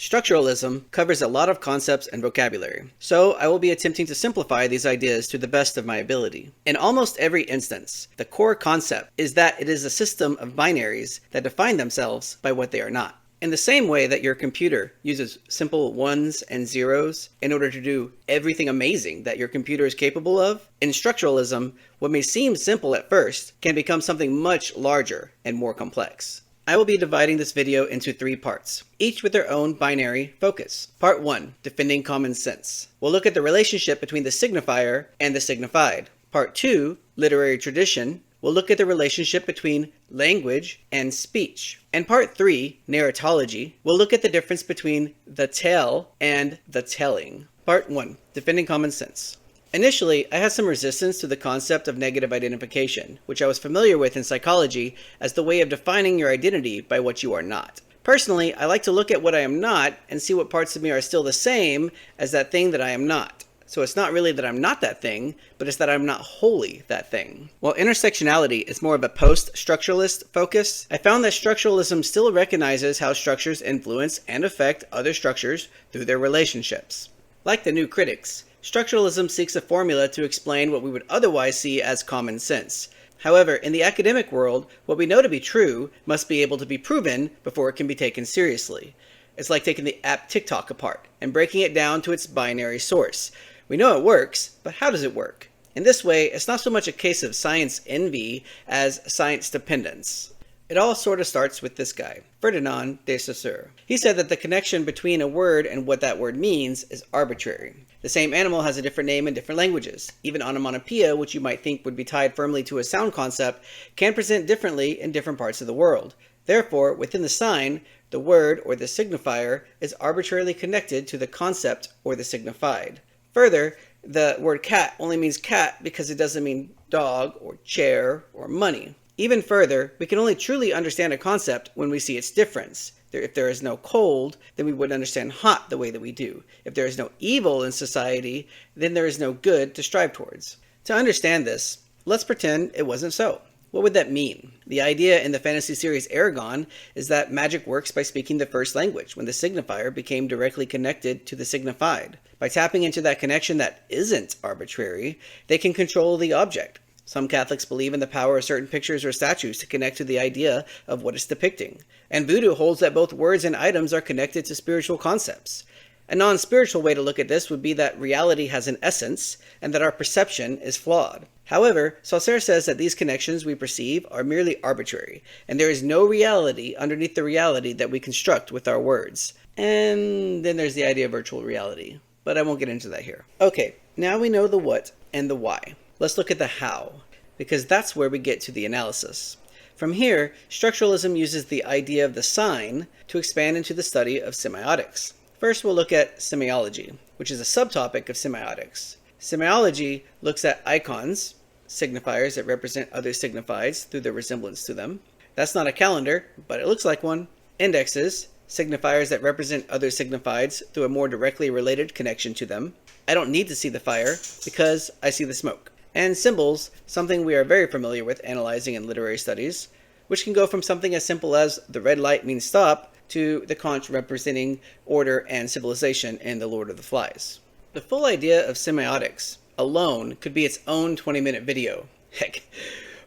Structuralism covers a lot of concepts and vocabulary, so I will be attempting to simplify these ideas to the best of my ability. In almost every instance, the core concept is that it is a system of binaries that define themselves by what they are not. In the same way that your computer uses simple ones and zeros in order to do everything amazing that your computer is capable of, in structuralism, what may seem simple at first can become something much larger and more complex. I will be dividing this video into 3 parts, each with their own binary focus. Part 1, Defending Common Sense. We'll look at the relationship between the signifier and the signified. Part 2, Literary Tradition. We'll look at the relationship between language and speech. And Part 3, Narratology. We'll look at the difference between the tell and the telling. Part 1, Defending Common Sense. Initially, I had some resistance to the concept of negative identification, which I was familiar with in psychology as the way of defining your identity by what you are not. Personally, I like to look at what I am not and see what parts of me are still the same as that thing that I am not. So it's not really that I'm not that thing, but it's that I'm not wholly that thing. While intersectionality is more of a post-structuralist focus, I found that structuralism still recognizes how structures influence and affect other structures through their relationships. Like the new critics, structuralism seeks a formula to explain what we would otherwise see as common sense. However, in the academic world, what we know to be true must be able to be proven before it can be taken seriously. It's like taking the app TikTok apart and breaking it down to its binary source. We know it works, but how does it work? In this way, it's not so much a case of science envy as science dependence. It all sort of starts with this guy, Ferdinand de Saussure. He said that the connection between a word and what that word means is arbitrary. The same animal has a different name in different languages. Even onomatopoeia, which you might think would be tied firmly to a sound concept, can present differently in different parts of the world. Therefore, within the sign, the word or the signifier is arbitrarily connected to the concept or the signified. Further, the word cat only means cat because it doesn't mean dog or chair or money. Even further, we can only truly understand a concept when we see its difference. If there is no cold, then we wouldn't understand hot the way that we do. If there is no evil in society, then there is no good to strive towards. To understand this, let's pretend it wasn't so. What would that mean? The idea in the fantasy series Aragon is that magic works by speaking the first language, when the signifier became directly connected to the signified. By tapping into that connection that isn't arbitrary, they can control the object. Some Catholics believe in the power of certain pictures or statues to connect to the idea of what it's depicting. And Voodoo holds that both words and items are connected to spiritual concepts. A non-spiritual way to look at this would be that reality has an essence and that our perception is flawed. However, Saussure says that these connections we perceive are merely arbitrary, and there is no reality underneath the reality that we construct with our words. And then there's the idea of virtual reality, but I won't get into that here. Okay, now we know the what and the why. Let's look at the how, because that's where we get to the analysis. From here, structuralism uses the idea of the sign to expand into the study of semiotics. First, we'll look at semiology, which is a subtopic of semiotics. Semiology looks at icons, signifiers that represent other signifieds through their resemblance to them. That's not a calendar, but it looks like one. Indexes, signifiers that represent other signifieds through a more directly related connection to them. I don't need to see the fire because I see the smoke. And symbols, something we are very familiar with analyzing in literary studies, which can go from something as simple as the red light means stop to the conch representing order and civilization in The Lord of the Flies. The full idea of semiotics alone could be its own 20-minute video. Heck,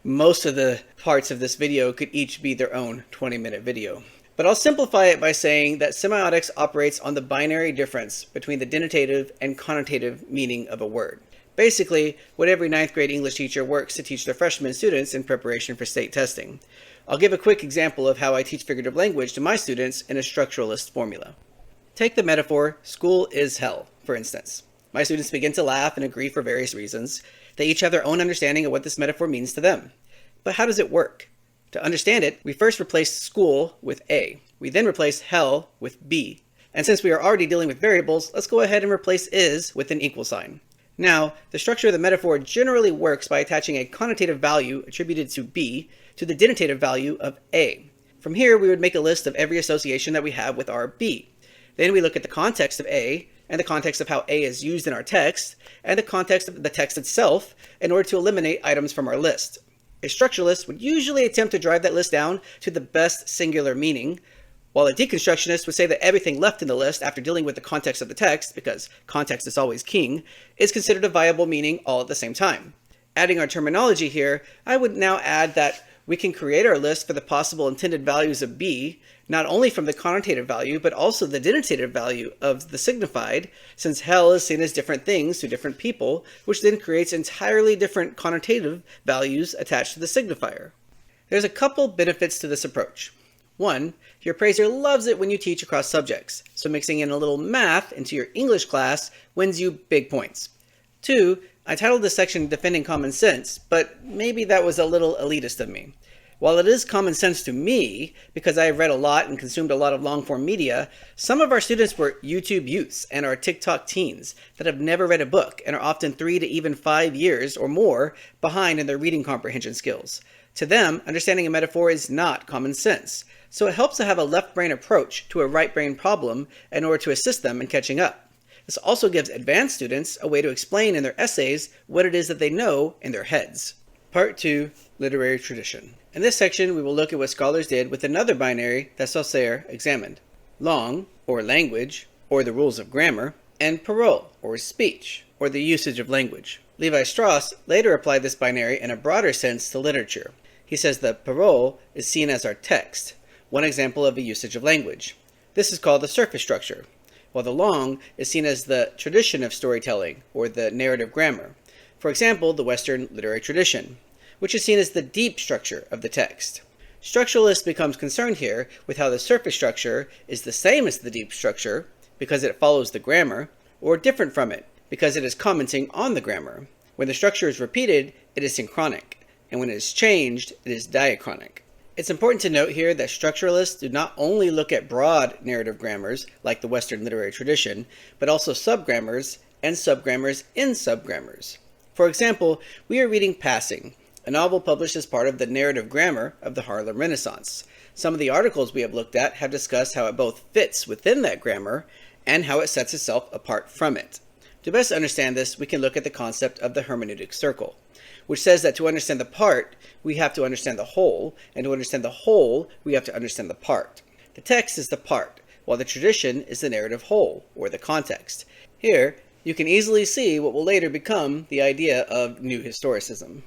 most of the parts of this video could each be their own 20-minute video. But I'll simplify it by saying that semiotics operates on the binary difference between the denotative and connotative meaning of a word. Basically, what every 9th grade English teacher works to teach their freshman students in preparation for state testing. I'll give a quick example of how I teach figurative language to my students in a structuralist formula. Take the metaphor, school is hell, for instance. My students begin to laugh and agree for various reasons. They each have their own understanding of what this metaphor means to them. But how does it work? To understand it, we first replace school with A. We then replace hell with B. And since we are already dealing with variables, let's go ahead and replace is with an equal sign. Now, the structure of the metaphor generally works by attaching a connotative value attributed to B to the denotative value of A. From here, we would make a list of every association that we have with our B. Then we look at the context of A, and the context of how A is used in our text, and the context of the text itself in order to eliminate items from our list. A structuralist would usually attempt to drive that list down to the best singular meaning, While a deconstructionist would say that everything left in the list after dealing with the context of the text, because context is always king, is considered a viable meaning all at the same time. Adding our terminology here, I would now add that we can create our list for the possible intended values of B, not only from the connotative value, but also the denotative value of the signified, since hell is seen as different things to different people, which then creates entirely different connotative values attached to the signifier. There's a couple benefits to this approach. One, your appraiser loves it when you teach across subjects, so mixing in a little math into your English class wins you big points. Two, I titled this section Defending Common Sense, but maybe that was a little elitist of me. While it is common sense to me, because I have read a lot and consumed a lot of long-form media, some of our students were YouTube youths and are TikTok teens that have never read a book and are often 3 to even 5 years or more behind in their reading comprehension skills. To them, understanding a metaphor is not common sense, so it helps to have a left-brain approach to a right-brain problem in order to assist them in catching up. This also gives advanced students a way to explain in their essays what it is that they know in their heads. Part 2, Literary Tradition. In this section, we will look at what scholars did with another binary that Saussure examined: langue, or language, or the rules of grammar, and parole, or speech, or the usage of language. Levi-Strauss later applied this binary in a broader sense to literature. He says that parole is seen as our text, one example of a usage of language. This is called the surface structure, while the langue is seen as the tradition of storytelling, or the narrative grammar. For example, the Western literary tradition, which is seen as the deep structure of the text. Structuralists becomes concerned here with how the surface structure is the same as the deep structure, because it follows the grammar, or different from it, because it is commenting on the grammar. When the structure is repeated, it is synchronic, and when it is changed, it is diachronic. It's important to note here that structuralists do not only look at broad narrative grammars, like the Western literary tradition, but also subgrammars and subgrammars in subgrammars. For example, we are reading Passing, a novel published as part of the narrative grammar of the Harlem Renaissance. Some of the articles we have looked at have discussed how it both fits within that grammar and how it sets itself apart from it. To best understand this, we can look at the concept of the hermeneutic circle, which says that to understand the part, we have to understand the whole, and to understand the whole, we have to understand the part. The text is the part, while the tradition is the narrative whole, or the context. Here, you can easily see what will later become the idea of New Historicism.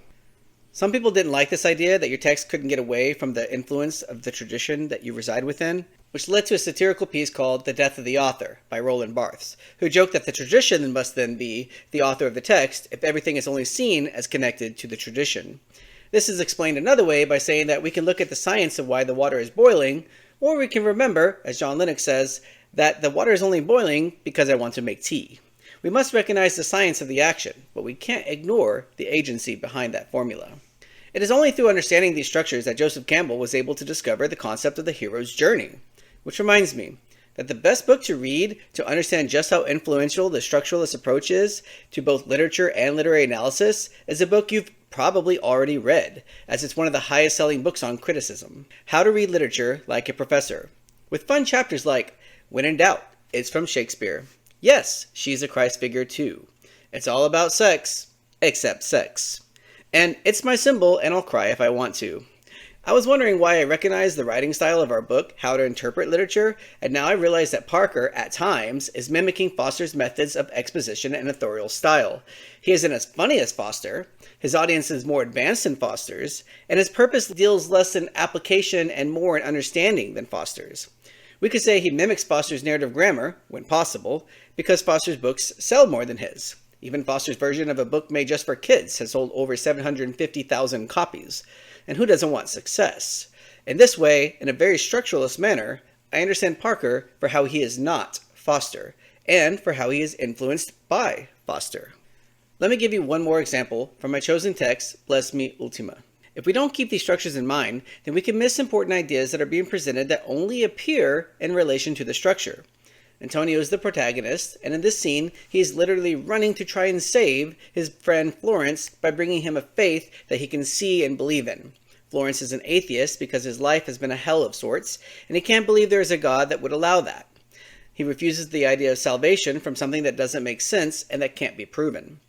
Some people didn't like this idea that your text couldn't get away from the influence of the tradition that you reside within, which led to a satirical piece called The Death of the Author by Roland Barthes, who joked that the tradition must then be the author of the text if everything is only seen as connected to the tradition. This is explained another way by saying that we can look at the science of why the water is boiling, or we can remember, as John Lennox says, that the water is only boiling because I want to make tea. We must recognize the science of the action, but we can't ignore the agency behind that formula. It is only through understanding these structures that Joseph Campbell was able to discover the concept of the hero's journey. Which reminds me that the best book to read to understand just how influential the structuralist approach is to both literature and literary analysis is a book you've probably already read, as it's one of the highest selling books on criticism. How to Read Literature Like a Professor, with fun chapters like When in Doubt, It's from Shakespeare. Yes, she's a Christ figure too. It's all about sex, except sex. And It's My Symbol and I'll Cry If I Want to. I was wondering why I recognized the writing style of our book, How to Interpret Literature, and now I realize that Parker, at times, is mimicking Foster's methods of exposition and authorial style. He isn't as funny as Foster, his audience is more advanced than Foster's, and his purpose deals less in application and more in understanding than Foster's. We could say he mimics Foster's narrative grammar, when possible, because Foster's books sell more than his. Even Foster's version of a book made just for kids has sold over 750,000 copies. And who doesn't want success? In this way, in a very structuralist manner, I understand Parker for how he is not Foster, and for how he is influenced by Foster. Let me give you one more example from my chosen text, Bless Me Ultima. If we don't keep these structures in mind, then we can miss important ideas that are being presented that only appear in relation to the structure. Antonio is the protagonist, and in this scene, he is literally running to try and save his friend Florence by bringing him a faith that he can see and believe in. Florence is an atheist because his life has been a hell of sorts, and he can't believe there is a God that would allow that. He refuses the idea of salvation from something that doesn't make sense and that can't be proven.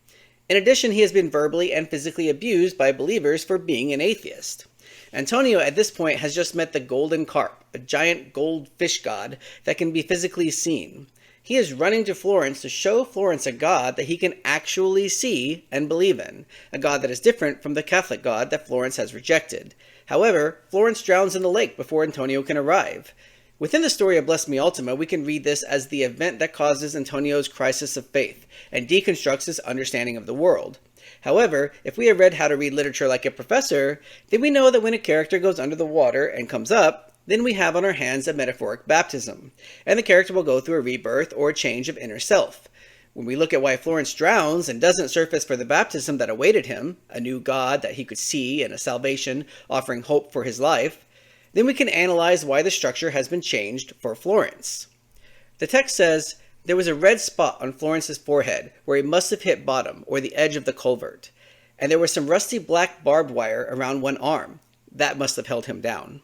In addition, he has been verbally and physically abused by believers for being an atheist. Antonio at this point has just met the golden carp, a giant gold fish god that can be physically seen. He is running to Florence to show Florence a god that he can actually see and believe in, a god that is different from the Catholic god that Florence has rejected. However, Florence drowns in the lake before Antonio can arrive. Within the story of Bless Me Ultima, we can read this as the event that causes Antonio's crisis of faith and deconstructs his understanding of the world. However, if we have read How to Read Literature Like a Professor, then we know that when a character goes under the water and comes up, then we have on our hands a metaphoric baptism, and the character will go through a rebirth or a change of inner self. When we look at why Florence drowns and doesn't surface for the baptism that awaited him, a new God that he could see and a salvation offering hope for his life, then we can analyze why the structure has been changed for Florence. The text says, there was a red spot on Florence's forehead where he must have hit bottom or the edge of the culvert, and there was some rusty black barbed wire around one arm. That must have held him down.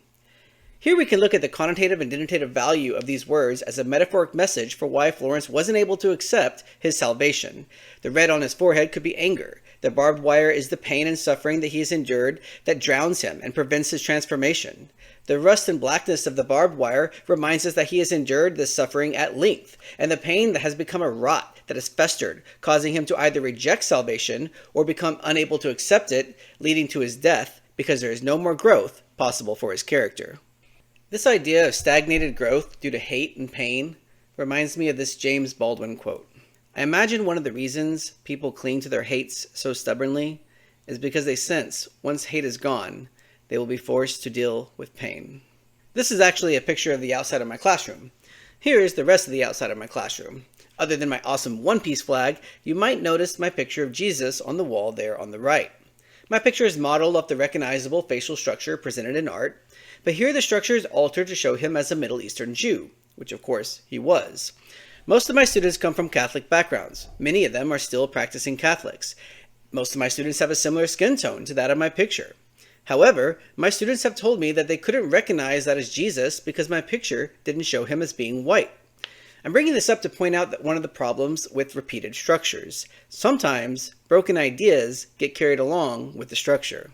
Here we can look at the connotative and denotative value of these words as a metaphoric message for why Florence wasn't able to accept his salvation. The red on his forehead could be anger. The barbed wire is the pain and suffering that he has endured that drowns him and prevents his transformation. The rust and blackness of the barbed wire reminds us that he has endured this suffering at length, and the pain that has become a rot that has festered, causing him to either reject salvation or become unable to accept it, leading to his death because there is no more growth possible for his character. This idea of stagnated growth due to hate and pain reminds me of this James Baldwin quote. I imagine one of the reasons people cling to their hates so stubbornly is because they sense once hate is gone, they will be forced to deal with pain. This is actually a picture of the outside of my classroom. Here is the rest of the outside of my classroom. Other than my awesome one-piece flag, you might notice my picture of Jesus on the wall there on the right. My picture is modeled off the recognizable facial structure presented in art, but here the structure is altered to show him as a Middle Eastern Jew, which of course he was. Most of my students come from Catholic backgrounds. Many of them are still practicing Catholics. Most of my students have a similar skin tone to that of my picture. However, my students have told me that they couldn't recognize that as Jesus because my picture didn't show him as being white. I'm bringing this up to point out that one of the problems with repeated structures. Sometimes, broken ideas get carried along with the structure.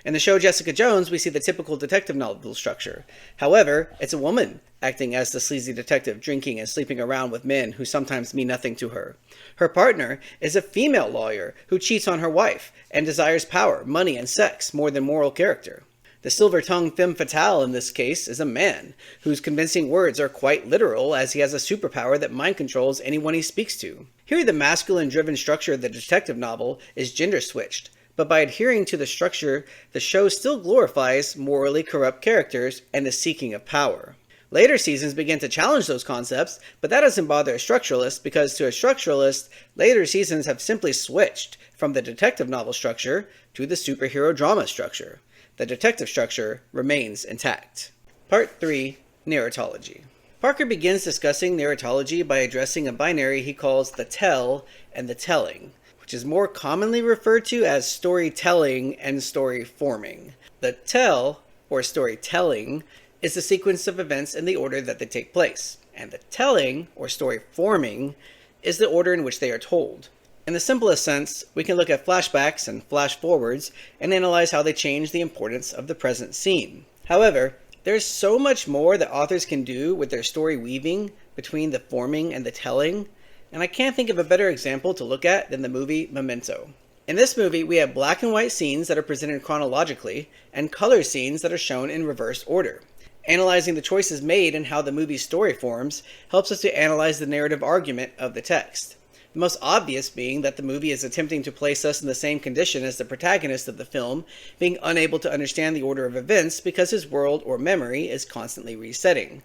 In the show Jessica Jones, we see the typical detective novel structure. However, it's a woman acting as the sleazy detective, drinking and sleeping around with men who sometimes mean nothing to her. Her partner is a female lawyer who cheats on her wife and desires power, money, and sex more than moral character. The silver-tongued femme fatale in this case is a man whose convincing words are quite literal as he has a superpower that mind controls anyone he speaks to. Here the masculine-driven structure of the detective novel is gender-switched, but by adhering to the structure, the show still glorifies morally corrupt characters and the seeking of power. Later seasons begin to challenge those concepts, but that doesn't bother a structuralist because to a structuralist, later seasons have simply switched from the detective novel structure to the superhero drama structure. The detective structure remains intact. Part 3. Narratology. Parker begins discussing narratology by addressing a binary he calls the tell and the telling, which is more commonly referred to as storytelling and story forming. The tell, or storytelling, is the sequence of events in the order that they take place, and the telling, or story forming, is the order in which they are told. In the simplest sense, we can look at flashbacks and flash forwards and analyze how they change the importance of the present scene. However, there's so much more that authors can do with their story weaving between the forming and the telling, and I can't think of a better example to look at than the movie Memento. In this movie, we have black and white scenes that are presented chronologically, and color scenes that are shown in reverse order. Analyzing the choices made and how the movie's story forms helps us to analyze the narrative argument of the text. The most obvious being that the movie is attempting to place us in the same condition as the protagonist of the film, being unable to understand the order of events because his world or memory is constantly resetting.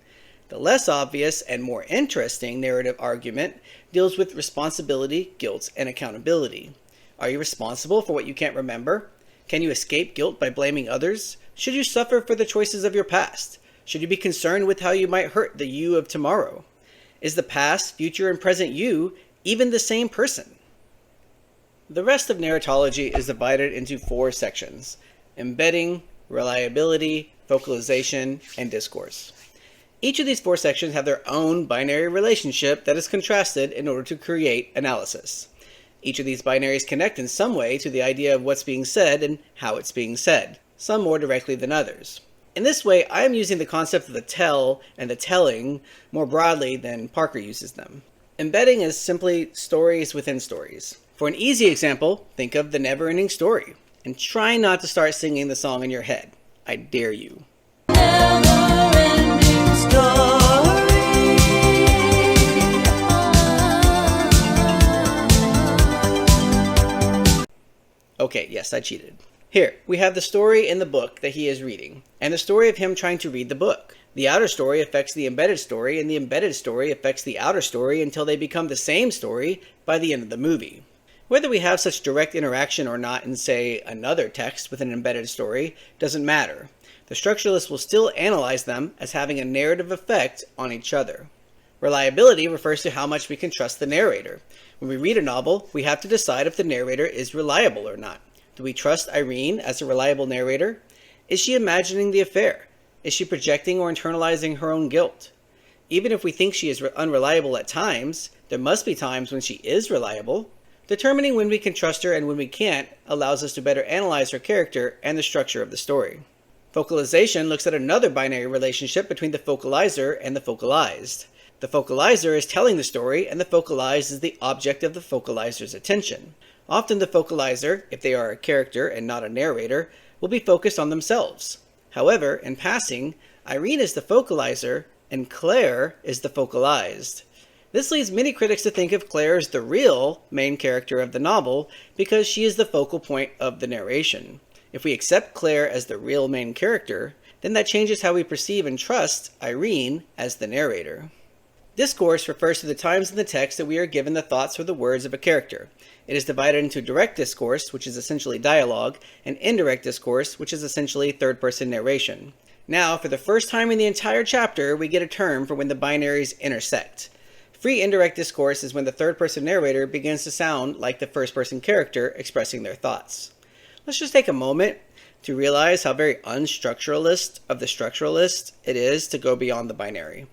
The less obvious and more interesting narrative argument deals with responsibility, guilt, and accountability. Are you responsible for what you can't remember? Can you escape guilt by blaming others? Should you suffer for the choices of your past? Should you be concerned with how you might hurt the you of tomorrow? Is the past, future, and present you even the same person? The rest of narratology is divided into 4 sections: embedding, reliability, vocalization, and discourse. Each of these 4 sections have their own binary relationship that is contrasted in order to create analysis. Each of these binaries connect in some way to the idea of what's being said and how it's being said. some more directly than others. In this way, I am using the concept of the tell and the telling more broadly than Parker uses them. Embedding is simply stories within stories. For an easy example, think of The Never-Ending Story, and try not to start singing the song in your head. I dare you. Never-ending story. Okay, yes, I cheated. Here, we have the story in the book that he is reading, and the story of him trying to read the book. The outer story affects the embedded story, and the embedded story affects the outer story until they become the same story by the end of the movie. Whether we have such direct interaction or not in, say, another text with an embedded story doesn't matter. The structuralist will still analyze them as having a narrative effect on each other. Reliability refers to how much we can trust the narrator. When we read a novel, we have to decide if the narrator is reliable or not. Do we trust Irene as a reliable narrator? Is she imagining the affair? Is she projecting or internalizing her own guilt? Even if we think she is unreliable at times, there must be times when she is reliable. Determining when we can trust her and when we can't allows us to better analyze her character and the structure of the story. Focalization looks at another binary relationship between the focalizer and the focalized. The focalizer is telling the story, and the focalized is the object of the focalizer's attention. Often the focalizer, if they are a character and not a narrator, will be focused on themselves. However, in passing, Irene is the focalizer and Claire is the focalized. This leads many critics to think of Claire as the real main character of the novel because she is the focal point of the narration. If we accept Claire as the real main character, then that changes how we perceive and trust Irene as the narrator. Discourse refers to the times in the text that we are given the thoughts or the words of a character. It is divided into direct discourse, which is essentially dialogue, and indirect discourse, which is essentially third-person narration. Now, for the first time in the entire chapter, we get a term for when the binaries intersect. Free indirect discourse is when the third-person narrator begins to sound like the first-person character expressing their thoughts. Let's just take a moment to realize how very unstructuralist of the structuralist it is to go beyond the binary.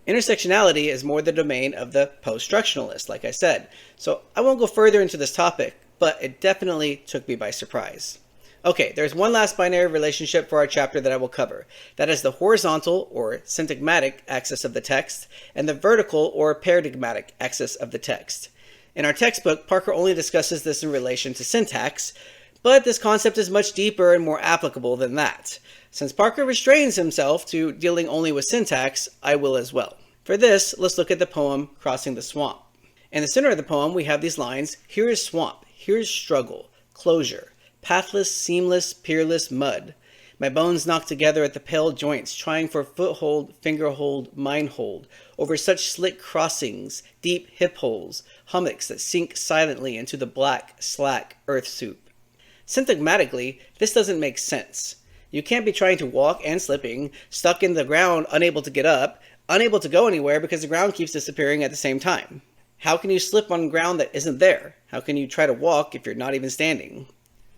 Intersectionality is more the domain of the post-structuralist, like I said, so I won't go further into this topic, but it definitely took me by surprise. Okay, there's one last binary relationship for our chapter that I will cover. That is the horizontal or syntagmatic axis of the text and the vertical or paradigmatic axis of the text. In our textbook, Parker only discusses this in relation to syntax, but this concept is much deeper and more applicable than that. Since Parker restrains himself to dealing only with syntax, I will as well. For this, let's look at the poem Crossing the Swamp. In the center of the poem, we have these lines: here is swamp, here is struggle, closure, pathless, seamless, peerless mud. My bones knock together at the pale joints, trying for foothold, fingerhold, minehold, over such slick crossings, deep hip holes, hummocks that sink silently into the black, slack earth soup. Syntagmatically, this doesn't make sense. You can't be trying to walk and slipping, stuck in the ground, unable to get up, unable to go anywhere because the ground keeps disappearing at the same time. How can you slip on ground that isn't there? How can you try to walk if you're not even standing?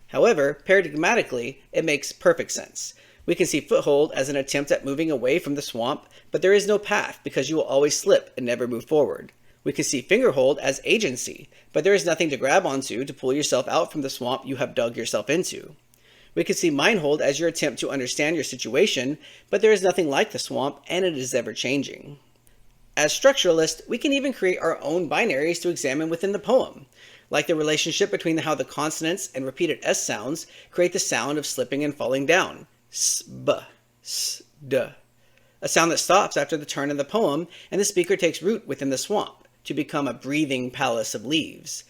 However, paradigmatically, it makes perfect sense. We can see foothold as an attempt at moving away from the swamp, but there is no path because you will always slip and never move forward. We can see fingerhold as agency, but there is nothing to grab onto to pull yourself out from the swamp you have dug yourself into. We could see minehold as your attempt to understand your situation, but there is nothing like the swamp, and it is ever changing. As structuralists, we can even create our own binaries to examine within the poem, like the relationship between how the consonants and repeated S sounds create the sound of slipping and falling down. S-b, s-d. A sound that stops after the turn of the poem, and the speaker takes root within the swamp to become a breathing palace of leaves.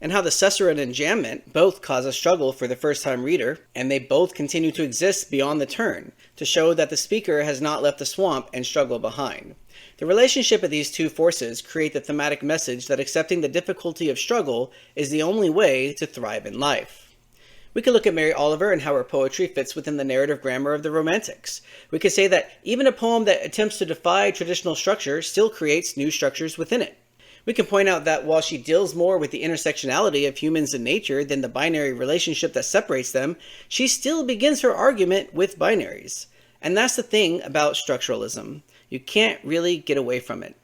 And how the susurrant and enjambment both cause a struggle for the first-time reader, and they both continue to exist beyond the turn, to show that the speaker has not left the swamp and struggle behind. The relationship of these two forces create the thematic message that accepting the difficulty of struggle is the only way to thrive in life. We could look at Mary Oliver and how her poetry fits within the narrative grammar of the Romantics. We could say that even a poem that attempts to defy traditional structure still creates new structures within it. We can point out that while she deals more with the intersectionality of humans and nature than the binary relationship that separates them, she still begins her argument with binaries. And that's the thing about structuralism. You can't really get away from it.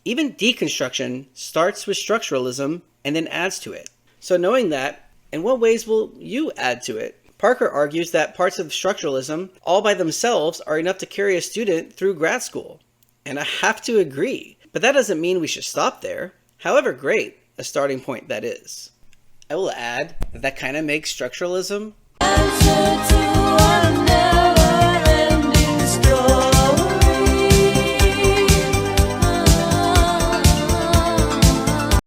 Even deconstruction starts with structuralism and then adds to it. So knowing that, in what ways will you add to it? Parker argues that parts of structuralism, all by themselves, are enough to carry a student through grad school. And I have to agree, but that doesn't mean we should stop there, however great a starting point that is. I will add that kind of makes structuralism